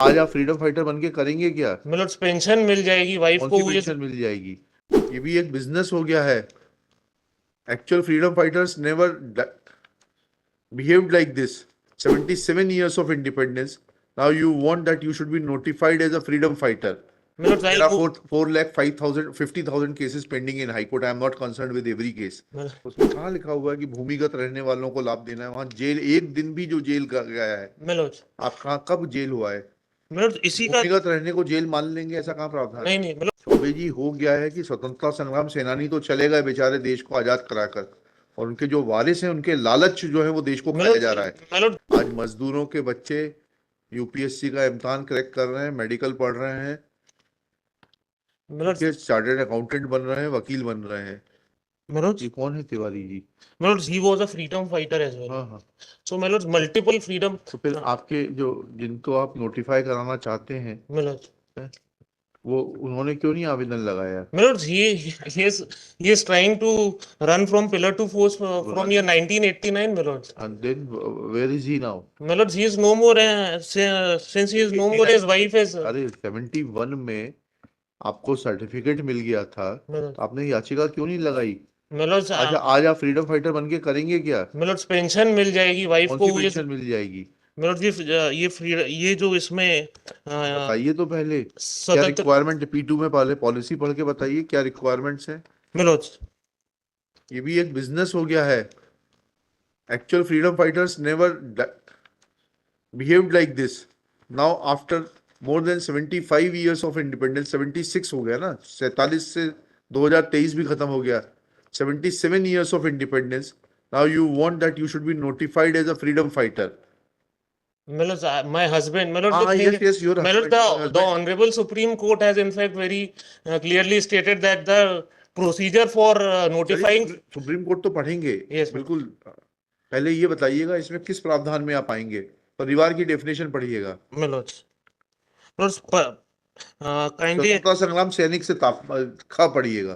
आज आप freedom fighter बन के करेंगे क्या? मतलब पेंशन मिल जाएगी वाइफ कौन को सी ये पेंशन मिल जाएगी? ये भी एक बिजनेस हो गया है। Actual freedom fighters never behaved like this. 77 years of independence. Now you want that you should be notified as a freedom fighter. मतलब There भाई are वो 4,05,000 50,000 cases pending in High Court. I am not concerned with every case. उसमें कहाँ लिखा हुआ है कि भूमिगत रहने वालों को लाभ देना है? वहां जेल एक दिन भी जो जेल गया है, मतलब आप कहाँ कब जेल हुआ है? मतलब इसी का भूमिगत रहने को जेल मान लेंगे, ऐसा कहाँ प्रावधान है? नहीं नहीं मतलब चौबे जी हो गया है कि स्वतंत्रता संग्राम सेनानी तो चले गए बेचारे देश को आजाद कराकर, और उनके जो वारिस हैं उनके लालच जो है वो देश को खाया जा रहा है। मतलब आज मजदूरों के बच्चे यूपीएससी का इम्तिहान क्रैक कर रहे हैं, मेडिकल पढ़ रहे हैं, मतलब चार्टर्ड अकाउंटेंट बन रहे हैं, वकील बन रहे हैं। मतलब ये कौन है तिवारी जी? मतलब he was a freedom fighter as well. हाँ हाँ। So मतलब multiple freedom तो फिर आपके जो जिनको आप नोटिफाई कराना चाहते हैं, मतलब वो उन्होंने क्यों नहीं आवेदन लगाया? मतलब he is trying to run from pillar to post from year 1989 मतलब And then where is he now? मतलब he is no more since he is no more his wife is अरे 71 में आपको सर्टिफिकेट मिल गया था, तो आपने याचिका क्यों नहीं लगाई? मतलब आज आप फ्रीडम फाइटर बन के करेंगे क्या? मतलब पेंशन मिल जाएगी वाइफ कौन को सी ये पेंशन मिल जाएगी? मतलब ये जो इसमें बताइए तो पहले क्या स्वतंत्र रिक्वायरमेंट है। P2 में पहले पॉलिसी पढ़ के बताइए क्या रिक्वायरमेंट्स हैं। मतलब ये भी एक बिजनेस हो गया है। Actual freedom fighters never behaved like this. Now after more than 75 years of independence, 76 हो गया ना, 47 से 2023 भी खत्म हो गया, 77 years of independence. Now you want that you should be notified as a freedom fighter. मतलब my husband मतलब the हाँ, thing yes, yes, your मतलब husband, your the husband. honorable Supreme Court has in fact very clearly stated that the procedure for notifying supreme court तो पढ़ेंगे yes बिल्कुल। पहले ये बताइएगा इसमें किस प्रावधान में आप आएंगे। परिवार की डेफिनेशन पढ़िएगा। मतलब काइंडली स्वतंत्रता संग्राम सैनिक से खा पढ़िएगा।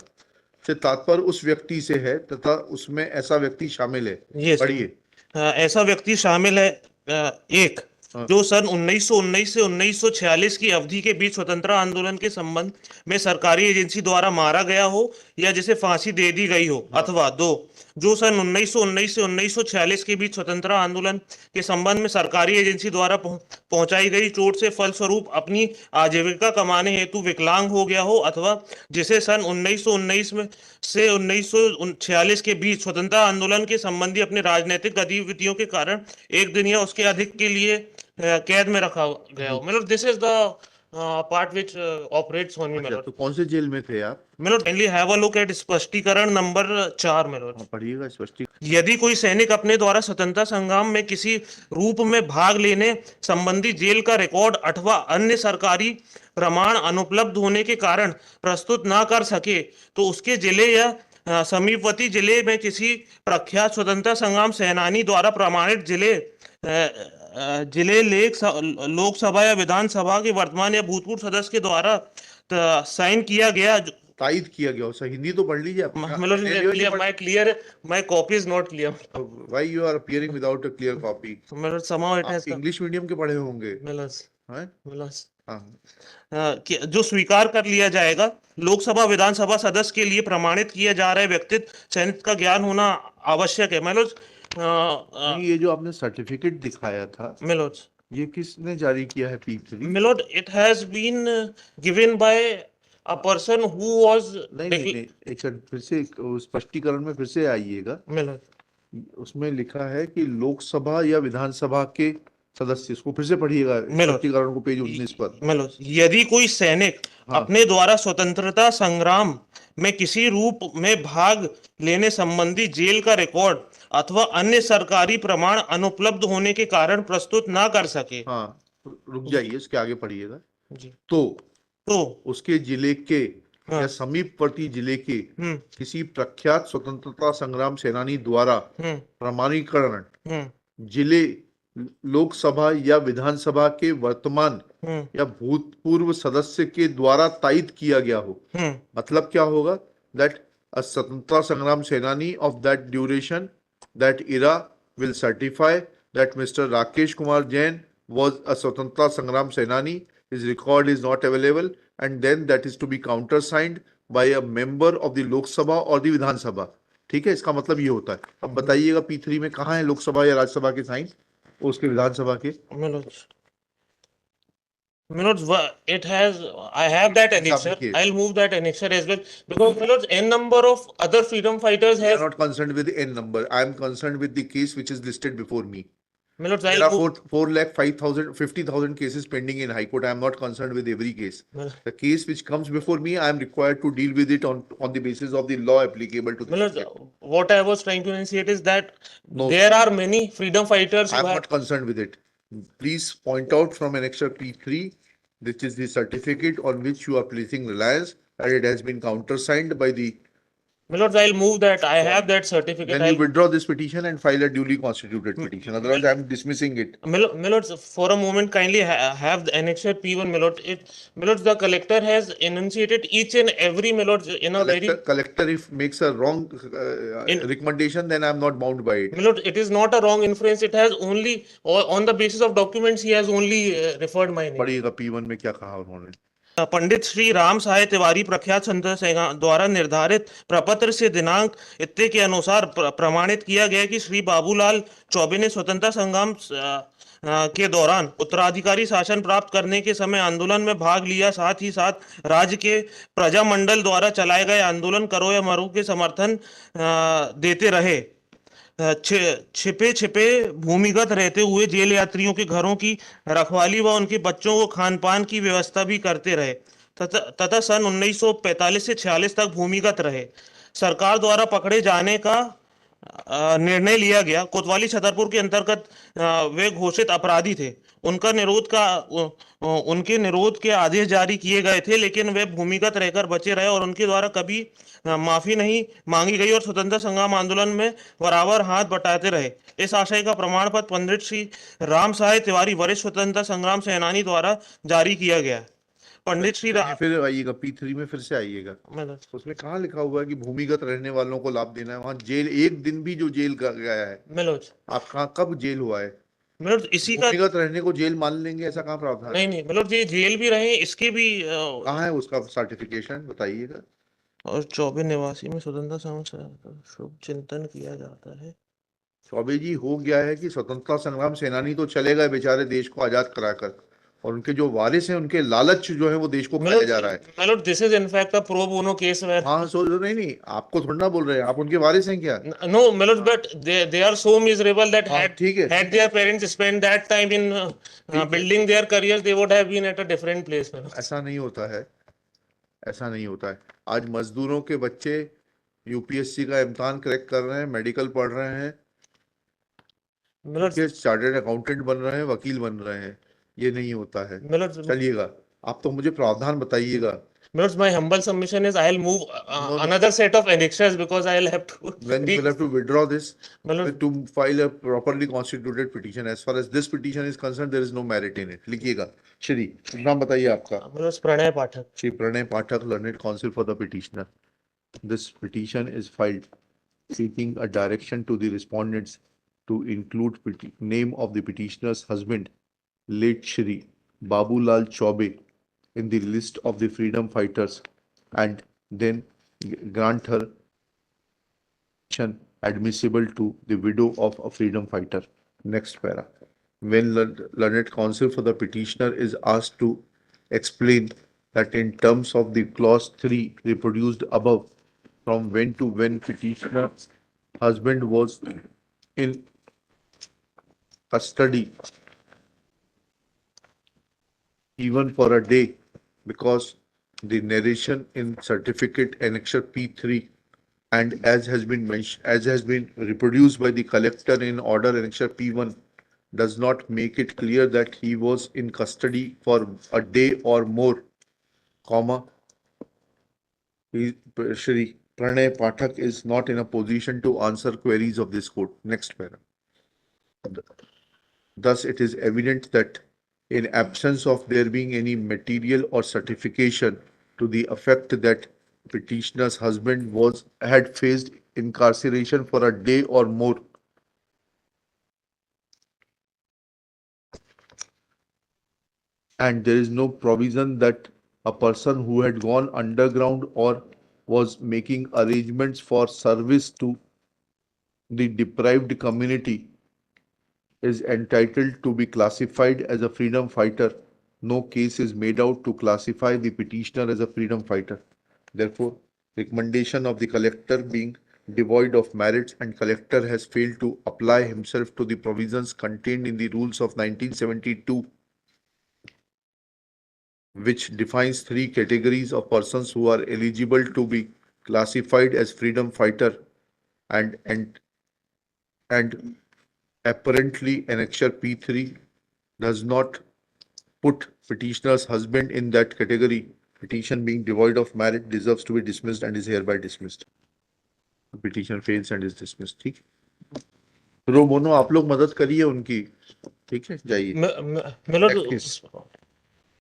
से तात्पर्य उस व्यक्ति से है तथा उसमें ऐसा व्यक्ति शामिल है। यस पढ़िए। ऐसा व्यक्ति शामिल है एक हाँ। जो सन 1919 से 1946 की अवधि के बीच स्वतंत्रता आंदोलन के संबंध में सरकारी एजेंसी द्वारा मारा गया हो या जिसे फांसी दे दी गई हो, अथवा दो जो सन 1919 से 1946 के बीच स्वतंत्रता आंदोलन के संबंध में सरकारी एजेंसी द्वारा पहुंचाई गई चोट से फलस्वरूप अपनी आजीविका कमाने हेतु विकलांग हो गया हो, अथवा जिसे सन 1919 में से 1946 के बीच स्वतंत्रता आंदोलन के संबंधी अपने राजनीतिक गतिविधियों के कारण एक दिन या उसके अधिक के लिए कैद में रखा गया हो। मतलब this is the part which operates on me अच्छा, मेलर तो कौन से जेल में थे आप? Mailer kindly have a look at स्पष्टीकरण नंबर 4 मेलर। हाँ, पढ़िएगा स्पष्टीकरण। यदि कोई सैनिक अपने द्वारा स्वतंत्रता संग्राम में किसी रूप में भाग लेने संबंधी जेल का रिकॉर्ड अथवा अन्य सरकारी प्रमाण अनुपलब्ध होने के कारण प्रस्तुत ना कर सके तो उसके जिले या समीपवर्ती जिले में किसी प्रख्यात स्वतंत्रता संग्राम सेनानी द्वारा प्रमाणित जिले लोकसभा या विधानसभा के वर्तमान या भूतपूर्व सदस्य के द्वारा साइन किया गया तायद किया गया हो। सर हिंदी तो पढ़ लीजिए आप। my copy is not clear why you are appearing without a clear copy? मतलब somehow it has English medium के पढ़े होंगे। हैं? हाँ। जो स्वीकार कर लिया जाएगा लोकसभा विधानसभा सदस्य के लिए प्रमाणित किया जा रहे व्यक्तित्व चयनित का ज्ञान होना आवश्यक है। नहीं, ये जो आपने सर्टिफिकेट दिखाया था ये किसने जारी किया है? P3? It has been given by a person who was नहीं, एक सेकंड, फिर से स्पष्टीकरण में फिर से आइएगा। उसमें लिखा है कि लोकसभा या विधानसभा के सदस्य, इसको फिर से पढ़िएगा स्पष्टीकरण को, पेज 19 पर। यदि कोई सैनिक अपने द्वारा स्वतंत्रता संग्राम में किसी रूप में भाग लेने संबंधी जेल का रिकॉर्ड अथवा अन्य सरकारी प्रमाण अनुपलब्ध होने के कारण प्रस्तुत ना कर सके। हाँ, रुक जाइए, इसके आगे पढ़िएगा। तो उसके जिले के या समीपवर्ती जिले के किसी प्रख्यात स्वतंत्रता संग्राम सेनानी द्वारा प्रमाणीकरण जिले लोकसभा या विधानसभा के वर्तमान या भूतपूर्व सदस्य के द्वारा तायद किया गया हो। मतलब क्या होगा? दैट अ स्वतंत्रता संग्राम सेनानी of that duration, that era will certify that Mr. Rakesh Kumar Jain was a Swatantrata Sangram Senani. His record is not available, and then that is to be countersigned by a member of the Lok Sabha or the Vidhan Sabha. ठीक है, इसका मतलब ये होता है. अब बताइएगा P3 में कहाँ है लोकसभा या राज्यसभा के साइन, उसके विधानसभा के. It has. I have that annexure. I'll move that annexure as well because n number of other freedom fighters have. I'm not concerned with the n number. I am concerned with the case which is listed before me. There are 4,50,000 cases pending in High Court. I am not concerned with every case. The case which comes before me, I am required to deal with it on the basis of the law applicable to the what I was trying to enunciate is that there are many freedom fighters. I am not concerned with it. Please point out from annexure P3, which is the certificate on which you are placing reliance, and it has been countersigned by the. My lords, I'll move that. I have that certificate. Then you withdraw this petition and file a duly constituted petition. Otherwise, I am dismissing it. My lords, for a moment, kindly have the annexure P1, my lord. My lords, the collector has enunciated each and every, my lords, in a collector if makes a wrong recommendation, then I am not bound by it. My lord, it is not a wrong inference. It has only, on the basis of documents, he has only referred my name. पढ़िएगा P1 में क्या कहा उन्होंने. पंडित श्री राम सहाय तिवारी प्रख्यात संत द्वारा निर्धारित प्रपत्र से दिनांक इत्ते के अनुसार प्रमाणित किया गया कि श्री बाबूलाल चौबे ने स्वतंत्रता संग्राम के दौरान उत्तराधिकारी शासन प्राप्त करने के समय आंदोलन में भाग लिया, साथ ही साथ राज्य के प्रजामंडल द्वारा चलाए गए आंदोलन करो या मरो के समर्थन देते रहे, छिपे छिपे भूमिगत रहते हुए जेल यात्रियों के घरों की रखवाली व उनके बच्चों को खान पान की व्यवस्था भी करते रहे तथा सन 1945 से 46 तक भूमिगत रहे. सरकार द्वारा पकड़े जाने का निर्णय लिया गया. कोतवाली छतरपुर के अंतर्गत वे घोषित अपराधी थे. उनके निरोध के आदेश जारी किए गए थे, लेकिन वे भूमिगत रहकर बचे रहे और उनके द्वारा कभी माफी नहीं मांगी गई और स्वतंत्रता संग्राम आंदोलन में बराबर हाथ बटाते रहे. इस आशय का प्रमाण पत्र पंडित श्री राम सहाय तिवारी वरिष्ठ स्वतंत्रता संग्राम सेनानी द्वारा जारी किया गया. पंडित श्री फिर आइएगा P3 में, फिर से आइएगा. उसमें कहाँ लिखा हुआ है कि भूमिगत रहने वालों को लाभ देना है? वहाँ जेल एक दिन भी जो जेल गया है, आप कहाँ कब जेल हुआ है? इसी का भूमिगत रहने को जेल मान लेंगे, ऐसा कहाँ प्रावधान? नहीं, मतलब ये जेल भी रहे, इसके भी कहाँ है उसका सर्टिफिकेशन, बताइएगा. और चौबे निवासी में स्वतंत्रता शुभ चिंतन किया जाता है. चौबे जी हो गया है कि स्वतंत्रता संग्राम सेनानी तो चले गए बेचारे देश को आजाद कराकर, और उनके जो वारिस हैं उनके लालच जो है वो देश को खाया जा रहा है. मतलब this is in fact a pro bono case where. हाँ, सो नहीं आपको थोड़ा ना बोल रहे हैं, आप उनके वारिस हैं क्या? नो मतलब but they are so miserable that ठीक है, had their parents spent that time in building their careers, they would have been at a different place. ऐसा नहीं होता है, ऐसा नहीं होता है. आज मजदूरों के बच्चे यूपीएससी का इम्तिहान क्रैक कर रहे हैं, मेडिकल पढ़ रहे हैं, चार्टर्ड अकाउंटेंट बन रहे हैं, वकील बन रहे हैं. ये नहीं होता है. चलिएगा, आप तो मुझे प्रावधान बताइएगा. My humble submission is I'll move another set of annexures because I'll have to. Then you will have to withdraw this to file a properly constituted petition. As far as this petition is concerned, there is no merit in it. लिखिएगा. श्री नाम बताइए आपका. प्रणय पाठक. श्री प्रणय पाठक, learned counsel for the petitioner. This petition is filed seeking a direction to the respondents to include name of the petitioner's husband, late Shri Babulal Chaube, in the list of the freedom fighters, and then grant her admissible to the widow of a freedom fighter. Next para. When learned counsel for the petitioner is asked to explain that in terms of the clause 3 reproduced above, from when to when petitioner's husband was in custody, even for a day, because the narration in certificate annexure P3 and as has been reproduced by the collector in order annexure P1 does not make it clear that he was in custody for a day or more, comma, Shri Pranay Pathak is not in a position to answer queries of this court. Next para. Thus, it is evident that in absence of there being any material or certification to the effect that petitioner's husband had faced incarceration for a day or more, and there is no provision that a person who had gone underground or was making arrangements for service to the deprived community is entitled to be classified as a freedom fighter. No case is made out to classify the petitioner as a freedom fighter. Therefore, recommendation of the collector being devoid of merits, and collector has failed to apply himself to the provisions contained in the rules of 1972, which defines three categories of persons who are eligible to be classified as freedom fighter, and apparently annexure P3 does not put petitioner's husband in that category. Petition being devoid of merit deserves to be dismissed and is hereby dismissed. Petition fails and is dismissed. ठीक, pro bono आप लोग मदद करिए उनकी, ठीक है, जाइए। मिलो